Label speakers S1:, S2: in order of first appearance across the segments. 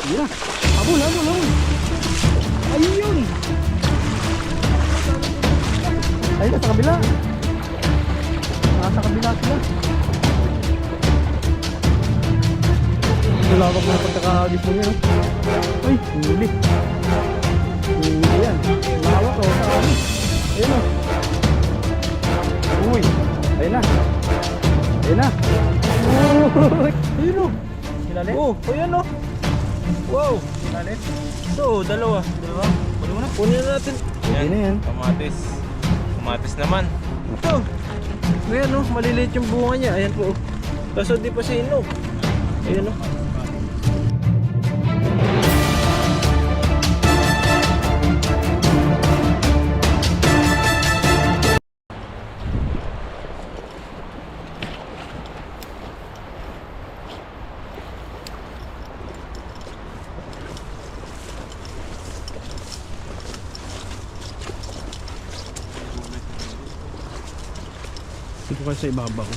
S1: Yun na. Habol, habol, habol. Ayun. Ayun, nasa kabila. Nasa kabila sila. Lawak na pagkakahagis mo yun. Uy, huli. Huli yan. Lawak o, saan? Ayun o. Uy, ayun na. Ayun na. Uy. Ayun o. Sinalit? Oo, ayun o. Wow. Sinalit? Ito, dalawa. Dalawa? Kunin mo na. Kunin na natin.
S2: Yan,
S1: na yan.
S2: kamatis. Kamatis naman.
S1: Ito. Ayan o, maliliit yung bunga niya. Ayan po. Kaso di pa siya inog. Ayan o. Ito kasi sa ibabaw.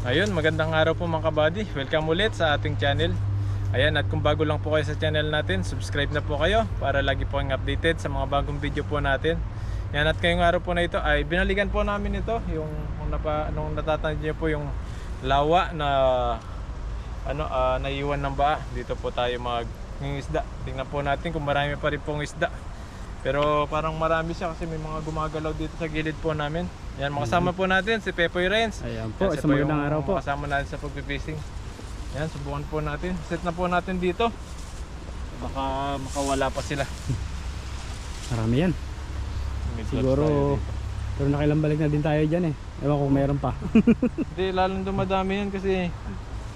S2: Ayun, magandang araw po mga kabady. Welcome ulit sa ating channel. Ayan, at kung bago lang po kayo sa channel natin, subscribe na po kayo para lagi po kayong updated sa mga bagong video po natin. Yan, at ngayong araw po na ito ay binalikan po namin ito, yung nung natatandaan niyo po yung lawa na naiwan ng baa. Dito po tayo mag-isda. Tingnan po natin kung marami pa rin pong isda. Pero parang marami siya kasi may mga gumagalaw dito sa gilid po namin. Yan, makasama po natin si Pepoy Renz.
S1: Ayan po,
S2: Yan,
S1: isang magandang araw po.
S2: Kasama natin sa pagpipishing. Yan, subukan po natin. Set na po natin dito. Baka makawala pa sila.
S1: Marami yan.
S2: May
S1: Siguro, pero nakilang balik na din tayo dyan eh. Ewan ko kung meron pa.
S2: Hindi, lalong dumadami yan kasi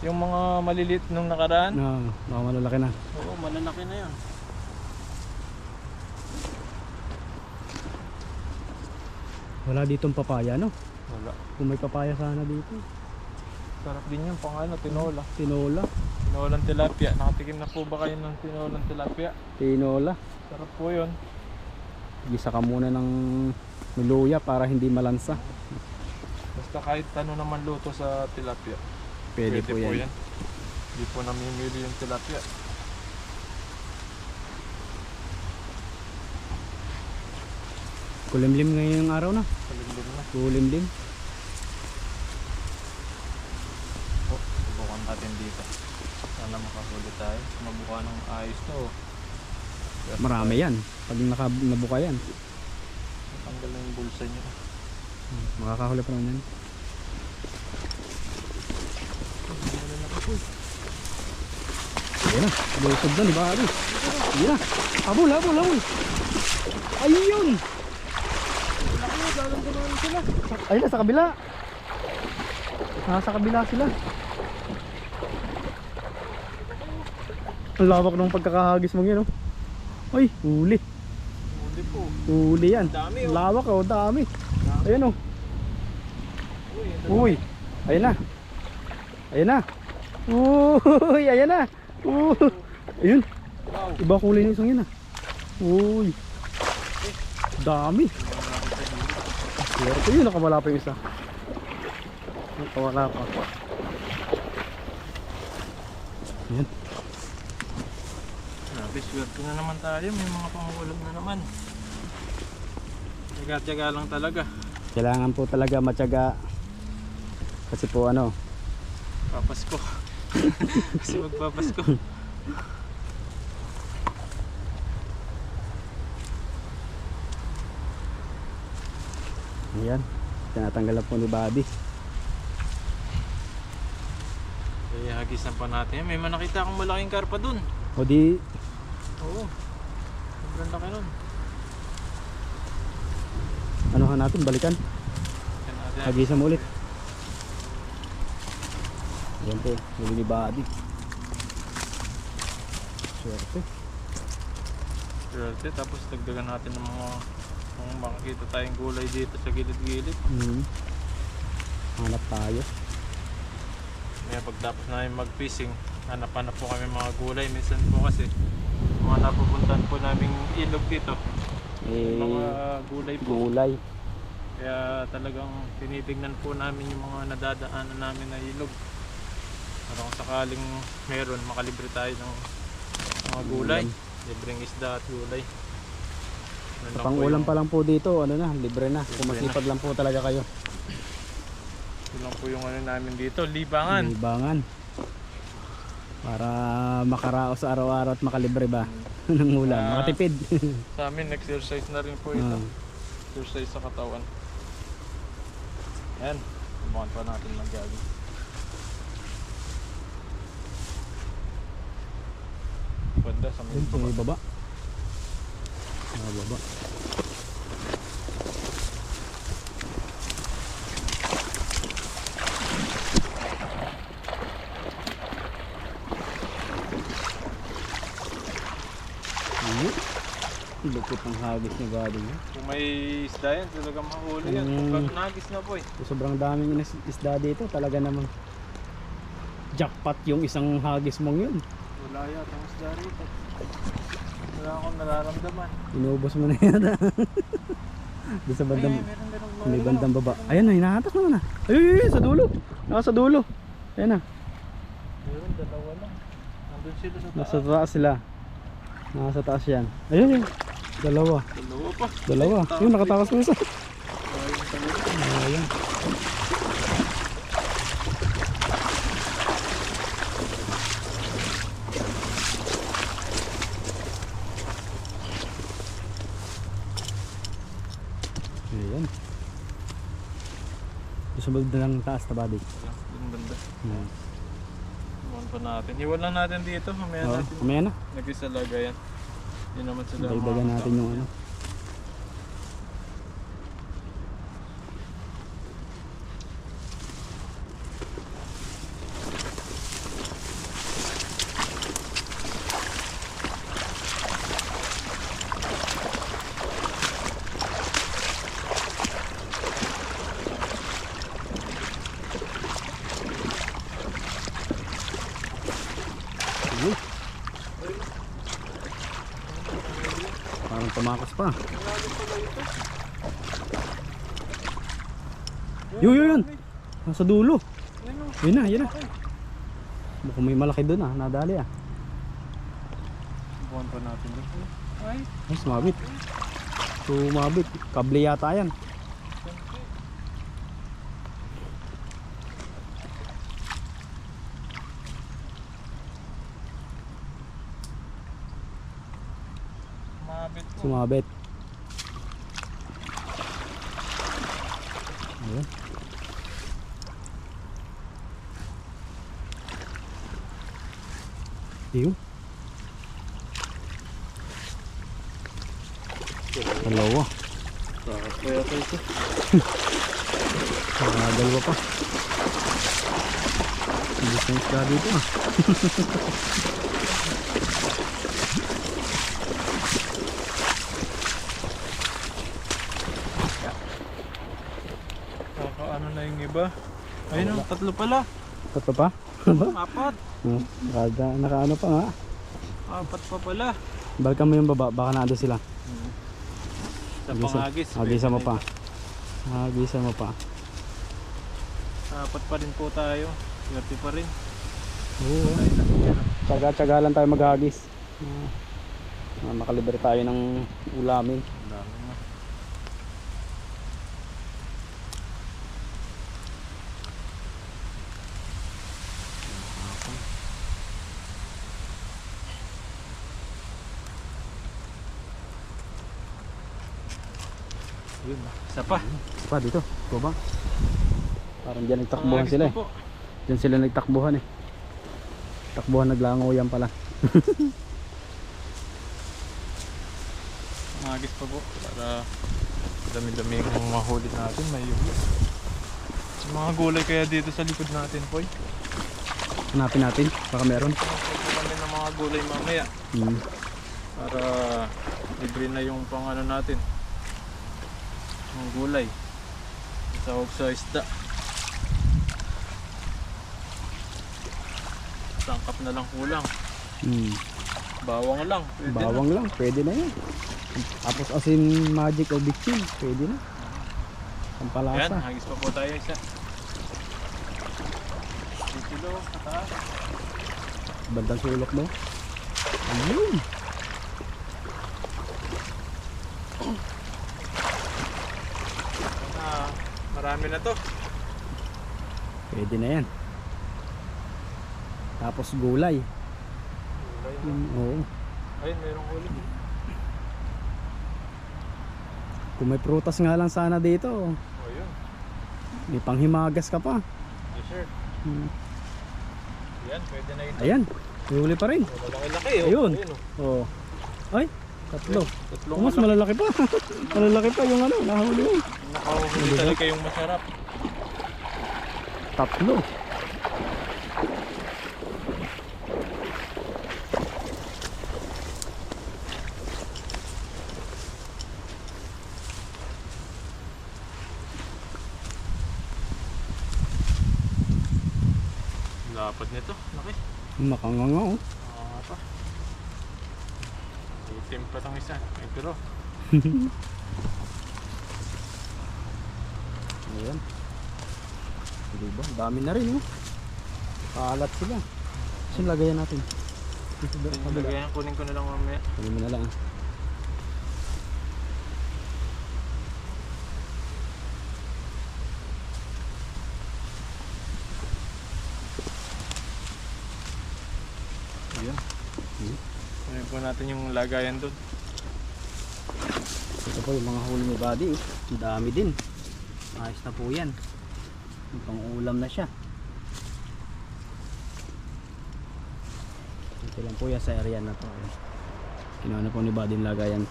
S2: yung mga maliliit nung nakaraan.
S1: No, baka malalaki na.
S2: Oo, malalaki na yan.
S1: Wala ditong papaya, no?
S2: Wala.
S1: Kung may papaya sana dito.
S2: Sarap din yun, pang tinola.
S1: Tinola.
S2: Tinolang tilapia. Nakatikim na po ba kayo ng tinolang tilapia?
S1: Tinola.
S2: Sarap po yun.
S1: Gisa ka muna ng luya para hindi malansa.
S2: Basta kahit ano naman luto sa tilapia.
S1: Pwede po yan.
S2: Hindi po namimili yung tilapia.
S1: Kulimlim ngayong araw na.
S2: Kalimlim na.
S1: Kulimlim.
S2: Oh, subukan natin dito. Sana makahuli tayo. Mabuka ng ayos to.
S1: Marami yan. Pag nabuka yan.
S2: Tanggal na yung bulsa nyo.
S1: Makakahuli pa naman yan. Ayan na. Lusog na ni Bari. Ayan na. Habol, habol, habol. Ayun. Ayun na sa kabila. Nasa kabila sila. Ang lawak ng pagkakahagis mo yun, oh. Ay, huli.
S2: Huli po.
S1: Huli yan.
S2: Dami, oh.
S1: Lawak, oh, dami. Ayun, oh. Uy, ayun na. Ayun na. Uy, ayun na. Ayun.
S2: Wow.
S1: Iba kulay ng isang yun, ah. Uy. Dami. Swerte yun, nakawala pa yung isa. Nakawala pa. Ayan.
S2: Grabe, swerte na naman tayo. May mga pangulam na naman. Tiyaga-tiyaga lang talaga.
S1: Kailangan po talaga matyaga. Kasi po ano,
S2: Papasko. Kasi magpapasko.
S1: ayan. Tinatanggal na po ni Bobby.
S2: Kaya hagisan pa natin. May nakita akong malaking karpa dun.
S1: O di,
S2: Oo. Sobrang laki nun.
S1: anuhan natin, balikan.
S2: Yan natin.
S1: Hagisan mo ulit. Ayan po, huli ni Bobby. Swerte.
S2: Swerte. Tapos dagdagan natin ng mga kung makakita tayong gulay dito sa gilid-gilid.
S1: Hanap tayo.
S2: Kaya pagtapos namin mag-fishing, hanap-hanap po kami mga gulay. Minsan po kasi mga napupuntahan po naming ilog dito.
S1: Eh,
S2: Mga gulay po.
S1: gulay.
S2: Kaya talagang tinitignan po namin yung mga nadadaanan namin na ilog. Para kung sakaling meron, makalibre tayo ng mga gulay. Libreng isda at gulay. Ano lang
S1: Pang
S2: po
S1: ulam
S2: yung-
S1: pa lang po dito, ano na, libre na. Kung
S2: Libre
S1: masipag lang po talaga kayo.
S2: Yun lang po yung ano namin dito, libangan.
S1: Libangan. Para makaraos sa araw-araw at makalibre ba ng ulam.
S2: Ah.
S1: Makatipid.
S2: Sa amin, exercise na rin po ito.
S1: Ah.
S2: Exercise sa katawan. Yan, subukan pa natin mag-jogging. Banda sa may
S1: Sa may baba. Sa baba. Ayun. Lupot ng hagis ni Buddy niya.
S2: Kung may isda yan, talagang mahuli yan.
S1: Mm.
S2: Kung nagis na po eh.
S1: Sobrang daming isda dito. Talaga namang jackpot yung isang hagis mong yun.
S2: Wala yata ang isda rito. Wala akong nararamdaman.
S1: Inubos mo na yata. Doon sa bandang, may bandang baba. Ayan na, hinahatak naman na. Ayun, sa dulo. Nasa dulo. Ayan na.
S2: Meron, dalawa lang. Nandun sila sa taas.
S1: Nasa taas sila. Nasa taas yan. Ayun yun. Dalawa.
S2: Dalawa pa.
S1: Dalawa. Yun, nakatakas na isa.
S2: Ayun talaga.
S1: Ayan. Ayan. Susunod na lang taas na Buddy.
S2: Yung banda.
S1: Ayan.
S2: Subukan pa natin. Iwan lang natin dito. Mamaya
S1: Oo,
S2: natin.
S1: mamaya na.
S2: Nag-isalaga yan. Yun naman sila.
S1: Dagdagan
S2: mga
S1: natin yung ano. Ayun. Parang tumakas pa. Yun, yun, yun. Nasa dulo. Yun na, yun na. Mukhang may malaki doon ah, nadali ah.
S2: Subukan pa natin dito. Ay,
S1: Ay, sumabit. Sumabit. Kable yata yan.
S2: mabit po.
S1: Sumabit. Ayun. Ayun. Dalawa.
S2: Bakit kaya ito ito?
S1: Dalawa pa. Hindi sa isda dito ah.
S2: Ano na yung iba? Ayun, tatlo pala.
S1: Tatlo pa?
S2: Apat.
S1: Nakaano pa nga.
S2: Apat pa pala.
S1: Balikan mo yung baba, baka nado sila.
S2: Sa pangagis.
S1: Agisa mo pa. Agisa mo pa.
S2: Apat pa rin po tayo. Swerte pa rin.
S1: Oo. Tsaga-tsaga lang tayo maghagis. Makalibre tayo ng ulamin.
S2: Ang dami na. Yun. Isa pa.
S1: Pa dito, baba. Parang dyan nagtakbuhan
S2: Pangagis
S1: sila
S2: pa
S1: eh.
S2: po.
S1: Dyan sila nagtakbuhan eh. Takbuhan naglango yan pala.
S2: Pangagis pa po. Para dami-dami yung mahuli natin. May huli. Yung mga gulay kaya dito sa likod natin po.
S1: Hanapin natin, baka meron.
S2: Pagpupo kami ng mga gulay mamaya. Para libre na yung pang ano natin. Yung gulay. Sahog sa isda. Tangkap na lang kulang. Bawang lang. Pwede
S1: Bawang lang, pwede na yan. Tapos asin magic o bitchin, pwede na.
S2: Yan,
S1: Pampalasa.
S2: hagis pa po tayo isa. 2 kilo, kataas.
S1: Bandang sulok mo. Ayun.
S2: Marami na to.
S1: Pwede na yan. Tapos gulay. Oo.
S2: Ayun, mayroong huli.
S1: Kung may prutas nga lang sana dito,
S2: Oh, yun.
S1: may panghimagas ka pa.
S2: Yes, sir. Yan, pwede na ito.
S1: Ayan, may huli pa rin.
S2: Malaki-laki, oh.
S1: Ayun.
S2: Oh.
S1: Oo. Ay, tatlo.
S2: Tatlong
S1: Mas malalaki pa. Malalaki pa yung ano, nahuli mo.
S2: Nakahuli talaga yung masarap.
S1: Tatlo.
S2: Lapad nito, laki.
S1: Makanganga oh.
S2: Pa. Itim pa tong isa. Ay, pero
S1: Ayan. Diba? Dami na rin oh. Kaalat sila. Saan lagayan natin? Dito ba?
S2: lagayan, kunin ko na lang mamaya.
S1: Kunin mo na lang.
S2: Ayan. Kunin po natin yung lagayan doon.
S1: Ito po yung mga huli ni Buddy. Ang dami din. Ayos na po yan. Yung pang-ulam na siya. Ito lang po yan sa area na to. Kinuha na po ni Buddy yung lagayan.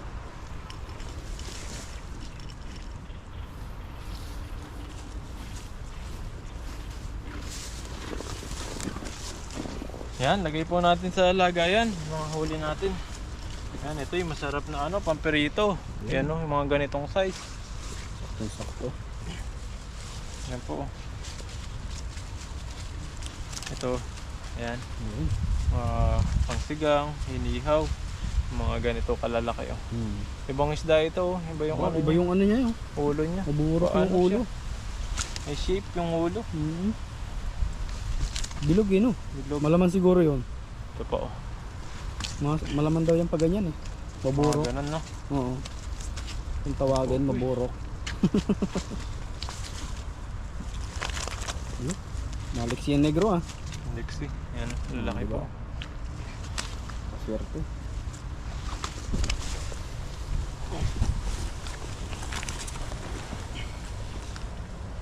S2: Yan, lagay po natin sa lagayan yung mga huli natin. Yan, ito yung masarap na ano, pamperito. Yan o, yung mga ganitong size.
S1: Sakto.
S2: Yan po. Ito, yan. Mga pangsigang, hinihaw. Mga ganito kalalaki oh. Ibang isda ito oh. Iba yung ano
S1: Iba
S2: niya.
S1: yung ano niya yun.
S2: Ulo niya.
S1: Maburok yung
S2: Paano
S1: ulo.
S2: siya? May shape yung ulo.
S1: Bilog yun oh.
S2: Bilog.
S1: Malaman siguro yun.
S2: Ito pa oh.
S1: Malaman daw yan pag ganyan eh. Maburok.
S2: Mga ganun no.
S1: Oo. Kung tawagin, maburok. Maliksi yung negro ah.
S2: Lexi. Yan, lalaki
S1: Diba?
S2: po.
S1: Swerte.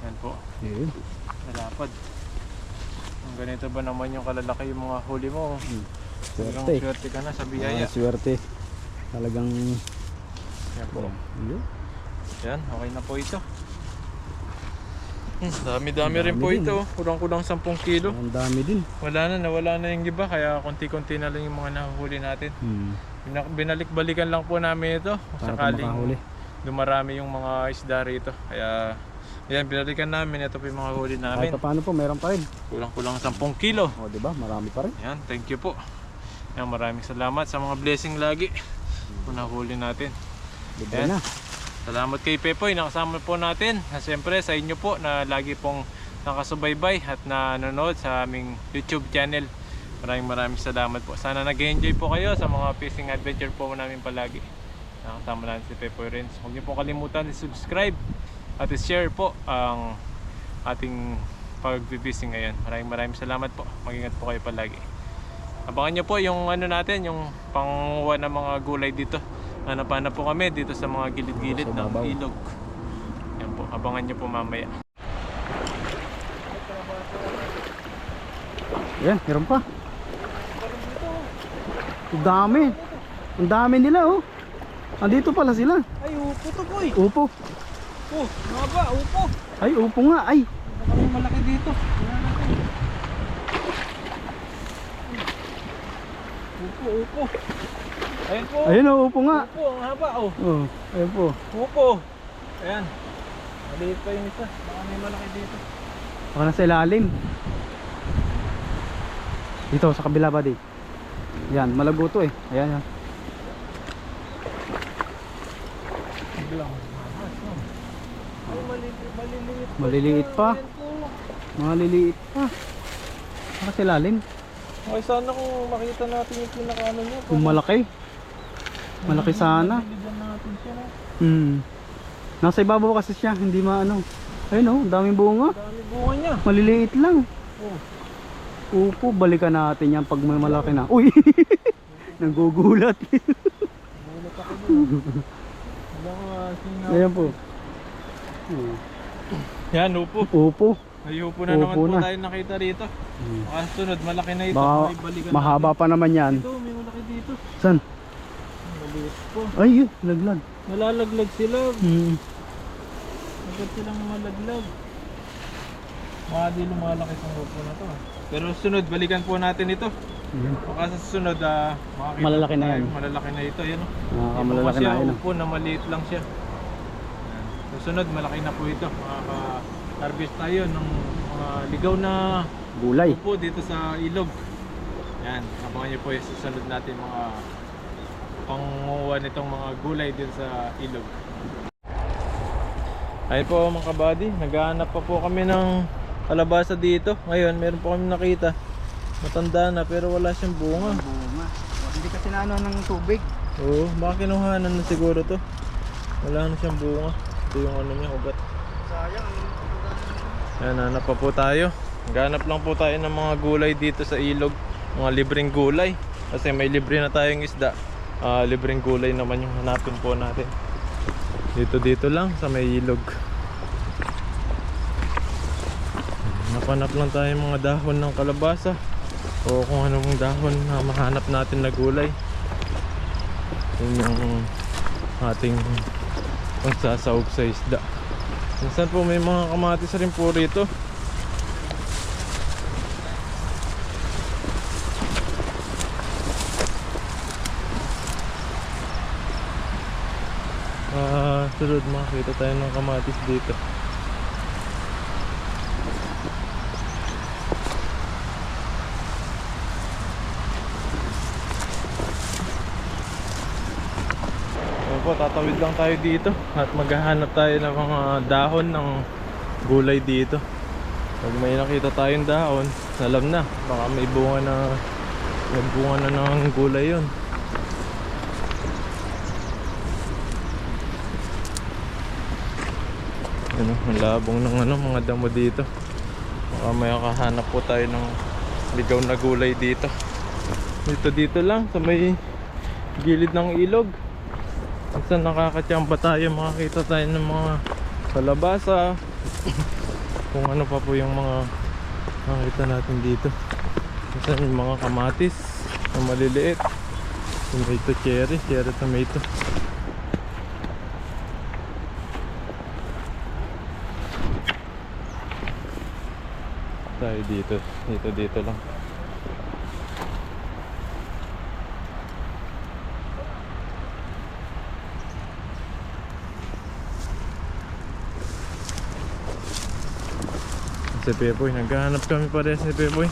S2: Yan po.
S1: Ayun.
S2: Malapad. Ang ganito ba naman yung kalalaki yung mga huli mo? Talagang
S1: Swerte.
S2: swerte ka na sa biyaya.
S1: Swerte. Talagang
S2: Yan po.
S1: ayun.
S2: Yan, okay na po ito. Dami-dami rin
S1: Dami
S2: po
S1: din.
S2: ito. Kulang-kulang 10 kilo.
S1: Ang dami din.
S2: Nawala na yung iba. Kaya konti-konti na lang yung mga nahuhuli natin. Binalik-balikan lang po namin ito.
S1: Para makahuli.
S2: Sakaling dumarami yung mga isda rito. Kaya, yan, binalikan namin. Ito po yung mga huli namin.
S1: Kahit paano po, meron pa rin.
S2: Kulang-kulang 10 kilo.
S1: O diba, marami pa rin.
S2: Yan, thank you po. Yan, maraming salamat sa mga blessing lagi. Kung nahuli natin.
S1: Libre
S2: Yan.
S1: na.
S2: Salamat kay Pepoy, nakasama po natin. Siyempre sa inyo po na lagi pong nakasubaybay at nanonood sa aming YouTube channel. Maraming salamat po. Sana nag-enjoy po kayo sa mga fishing adventure po namin palagi. Nakasama natin si Pepoy Renz. Huwag niyo po kalimutan i-subscribe at i-share po ang ating pag-fishing ngayon. Maraming salamat po. Mag-ingat po kayo palagi. Abangan niyo po yung ano natin, yung panguha ng mga gulay dito. Hanap-hanap po kami dito sa mga gilid-gilid ng ilog. Yan po, abangan nyo po mamaya.
S1: Yan, meron pa. Ang dami. Ang dami nila oh. Andito pala sila.
S2: Ay, upo to boy!
S1: Upo.
S2: Oh, mga ba, upo!
S1: Ay, upo nga. Ay.
S2: Maraming malaki dito. Upo. Ayun po.
S1: Ayun oh, upo nga.
S2: Upo, ang haba oh.
S1: Oh, ayun po.
S2: Upo. Ayan. Maliit pa yung isa. Baka may malaki dito.
S1: Baka nasa ilalim. Dito sa kabila ba di? Yan, malago to eh. Ayan yan.
S2: Biglang. Ay, maliit.
S1: Maliliit pa. Maliliit pa. Kasi lalim.
S2: Okay, sana kung makita natin yung pinakaano niya.
S1: Kung malaki. Malaki sana.
S2: Bigyan natin siya, no?
S1: Nasa ibabaw kasi siya, hindi maano. Ayun oh, daming bunga.
S2: Dami bunga niya.
S1: Maliliit lang.
S2: Oh.
S1: Upo, balikan natin yan pag may malaki na. Uy! Nagugulat.
S2: Gulat ako doon. Wala ka singaw.
S1: Ayan po.
S2: Yan, upo.
S1: Upo.
S2: May upo na naman
S1: Upo
S2: po
S1: na.
S2: tayo nakita rito. Sunod, malaki na ito.
S1: Baka
S2: May balikan
S1: mahaba pa naman yan.
S2: natin. Ito, may malaki dito.
S1: Saan?
S2: Maliit po.
S1: Ay, yun, laglag.
S2: Nalalaglag sila. Agad silang malaglag. Baka di lumalaki itong upo na to. Pero sunod, balikan po natin ito. Baka sa susunod, makakita
S1: Malalaki na
S2: tayo.
S1: yan.
S2: Malalaki na ito. Yan,
S1: Malalaki na yun.
S2: upo na maliit lang siya. Yan. Susunod, malaki na po ito. Makaka-harvest tayo ng mga ligaw na
S1: Gulay.
S2: upo dito sa ilog. Yan, abangan nyo po yung susunod natin mga pangunguha nitong mga gulay din sa ilog. Ayun po mga kabady, naghahanap pa po kami ng kalabasa dito. Ngayon, meron po kami nakita. Matanda na pero wala siyang bunga.
S1: Bunga. Hindi kasi naano ng tubig.
S2: Oo, baka kinuhanan na siguro to. Wala na siyang bunga. Ito yung ano niya, ugat.
S1: Sayang.
S2: Ayan, hanap pa po tayo. Naghahanap lang po tayo ng mga gulay dito sa ilog. Mga libreng gulay. Kasi may libre na tayong isda. Libreng gulay naman yung hanapin po natin. Dito lang sa may ilog. Napanap lang tayo mga dahon ng kalabasa o kung anong dahon na mahanap natin na gulay. Yun yung ating pagsasaog sa isda. Minsan po may mga kamatis rin po rito. Sunod makakita tayo ng kamatis dito. Opo, tatawid lang tayo dito at maghahanap tayo ng mga dahon ng gulay dito. Pag may nakita tayong dahon, alam na, baka may bunga na ng gulay yun. Ano, ang labong ng mga damo dito. Baka may makahanap po tayo ng ligaw na gulay dito. Dito lang sa may gilid ng ilog. Minsan nakakatyamba tayo, makakita tayo ng mga kalabasa. Kung ano pa po yung mga makita natin dito. Minsan yung mga kamatis na maliliit. Tomato cherry tomato. Tayo dito lang. Si Pepoy, naghahanap kami parehas ni Pepoy.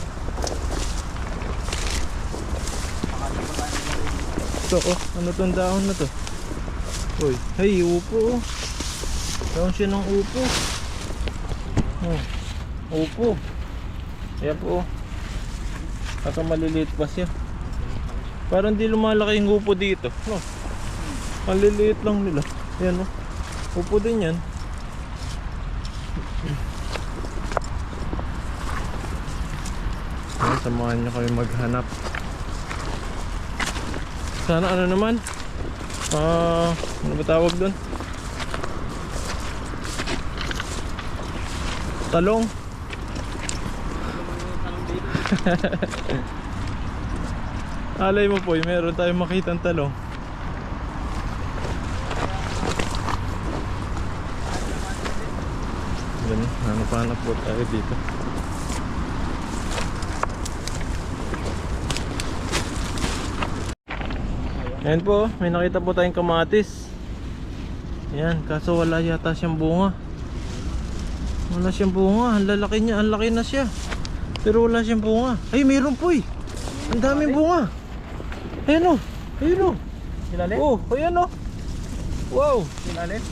S2: Ito oh, ano tong dahon na to? Uy, hey, upo oh. Dahon siya ng upo. Oh, upo. Ayan po oh. Baka maliliit pa siya. Parang di lumalaki yung upo dito, no? Maliliit lang nila. Ayan oh. Upo din yan. Ayan, samahan nyo kami maghanap. Sana ano naman? Ano ba tawag doon? Talong. Alay mo po, meron tayong makitang talong. Ganun, hanap-hanap po tayo dito. Ayan po, may nakita po tayong kamatis. Ayan, kaso wala yata siyang bunga. Wala siyang bunga, ang lalaki niya, ang laki na siya. Pero wala siyang bunga. Ay, meron po eh. Ang daming bunga. Ayan o, ayun o.
S1: Ilalim?
S2: Oh, ayan o. Wow.
S1: Ilalim?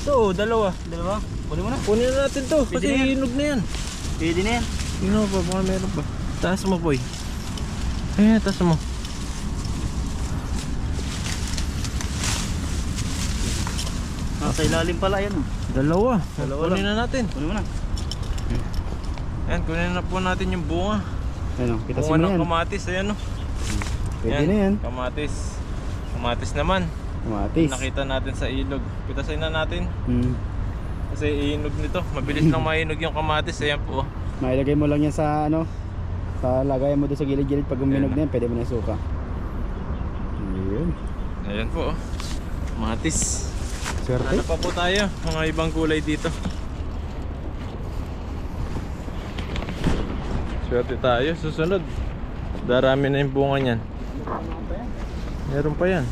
S2: Ito, dalawa.
S1: Dalawa? Kunin mo na.
S2: Kunin na natin to
S1: Pwede
S2: kasi
S1: na yan.
S2: hinog na yan.
S1: Pwede na yan.
S2: Tingnan mo pa, baka meron pa. Taas mo, boy. Taas mo.
S1: Nasa ilalim pala yan.
S2: Dalawa.
S1: Dalawa
S2: Kunin na natin.
S1: Kunin mo na.
S2: Ayan, kunin na po natin yung bunga.
S1: Ano, kita
S2: Bunga ng kamatis, ayan o.
S1: Pwede na yan.
S2: Kamatis. Kamatis naman.
S1: Kamatis.
S2: Nakita natin sa ilog. Pitasin na natin. Kasi iinog nito. Mabilis lang mainog yung kamatis. Ayan po.
S1: Mailagay mo lang yan sa ano, sa lagayan mo doon sa gilid-gilid. Pag uminog na yan, pwede mo na suka. Ayun.
S2: Ayan po. Kamatis.
S1: Swerte.
S2: Ano pa po tayo? Mga ibang gulay dito. Swerte tayo. Susunod. Darami na yung bunga niyan. Meron pa yan.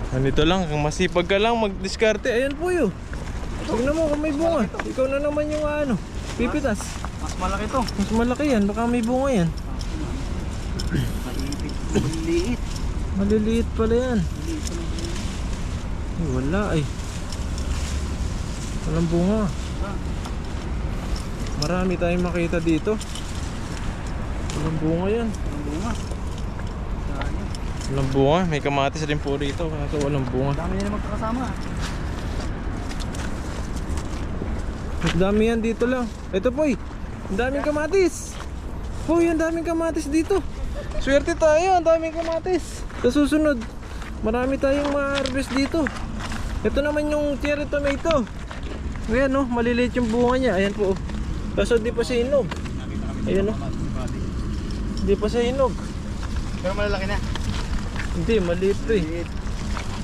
S2: Ganito lang, kung masipag ka lang mag-diskarte. Ayan po yun. Tignan mo kung may bunga. Ikaw na naman yung ano, pipitas.
S1: Mas malaki to.
S2: Mas malaki yan, baka may bunga yan.
S1: Maliliit.
S2: Maliliit pala yan. Ay, wala ay. Walang bunga. Marami tayong makita dito. Walang bunga yan.
S1: Ang bunga.
S2: Walang bunga, may kamatis rin po rito kaso walang bunga.
S1: Dami nila magkakasama.
S2: Mas dami yan dito lang. Ito po, ang daming kamatis. Poy, ang daming kamatis dito. Swerte tayo, ang daming kamatis. Sa susunod, marami tayong ma-harvest dito. Ito naman yung cherry tomato. Ayan oh, maliliit yung bunga niya. Ayan po. Kaso di pa siya hinog. Ayan oh. Di pa siya hinog.
S1: Pero malalaki na.
S2: Hindi, maliit to eh.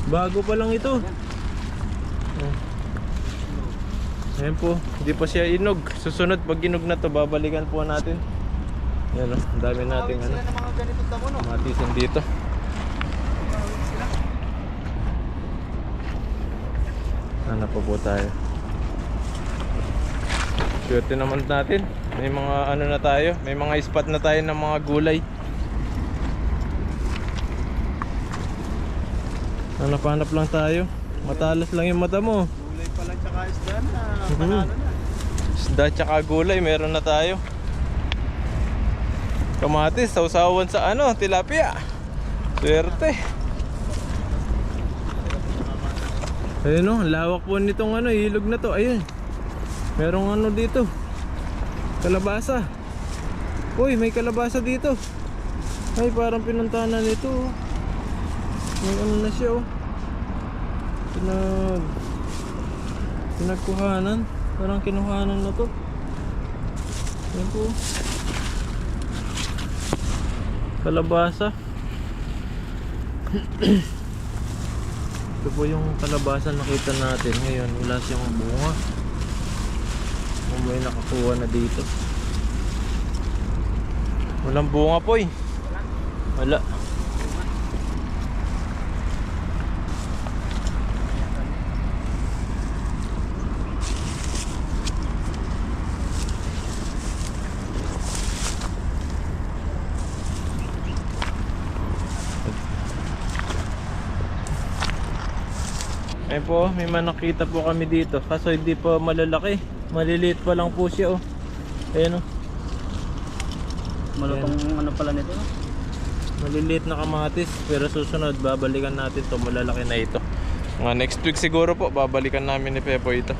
S2: Bago pa lang ito. Ayan po, hindi pa siya hinog. Susunod pag hinog na to, babalikan po natin. Ayan o, ang dami nating ano,
S1: ng mga ganitong damo, no?
S2: matisan dito. Hanap pa po tayo. Swerte naman natin. May mga ano na tayo, may mga spot na tayo ng mga gulay. Hanap-hanap lang tayo. Matalas lang yung mata mo.
S1: Gulay pala tsaka isda na. Panalo na.
S2: Isda tsaka gulay, meron na tayo. Kamatis, sausawan sa ano, tilapia. Swerte. Ayun o, lawak po nitong ano, ilog na to. Ayun. Merong ano dito. Kalabasa. Uy, may kalabasa dito. Ay, parang pinuntahan na nito. May ano na siya oh. Pinagkuhanan. Parang kinuhanan na to. Yan po. Kalabasa. Ito po yung kalabasa nakita natin. Ngayon wala siyang bunga. Kung may nakakuha na dito. Walang bunga po eh. Wala. Ayun po, may nakita po kami dito. Kaso hindi pa malalaki. Maliliit pa lang po siya oh. Ayun oh.
S1: Malutong ano pala nito, no?
S2: Maliliit na kamatis. Pero susunod, babalikan natin to. Malalaki na ito. Mga next week siguro po, babalikan namin ni Pepo ito.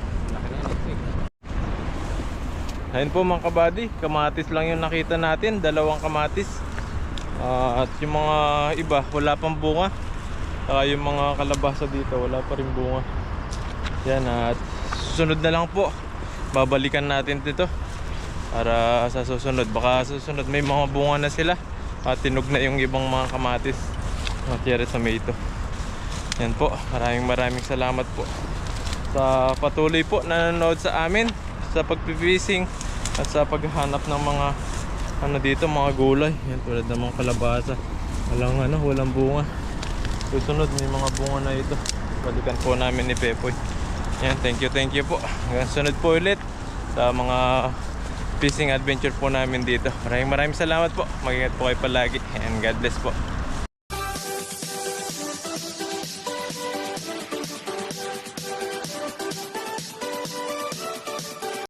S2: Ayun po mga kabady, kamatis lang yung nakita natin. Dalawang kamatis. At yung mga iba, wala pang bunga. Yung mga kalabasa dito, wala pa rin bunga. Yan, at susunod na lang po, babalikan natin dito. Para sa susunod, baka susunod may mga bunga na sila. At tinog na yung ibang mga kamatis. Mga cherry tomato. Yan po, maraming salamat po sa patuloy po na nanonood sa amin, sa pagpipishing at sa paghahanap ng mga ano dito, mga gulay. Yan, tulad ng mga kalabasa. Walang bunga. Susunod may mga bunga na ito. Balikan po namin ni Pepoy. Yan, thank you po. Hanggang sunod po ulit sa mga fishing adventure po namin dito. Maraming salamat po. Mag-ingat po kayo palagi and God bless po.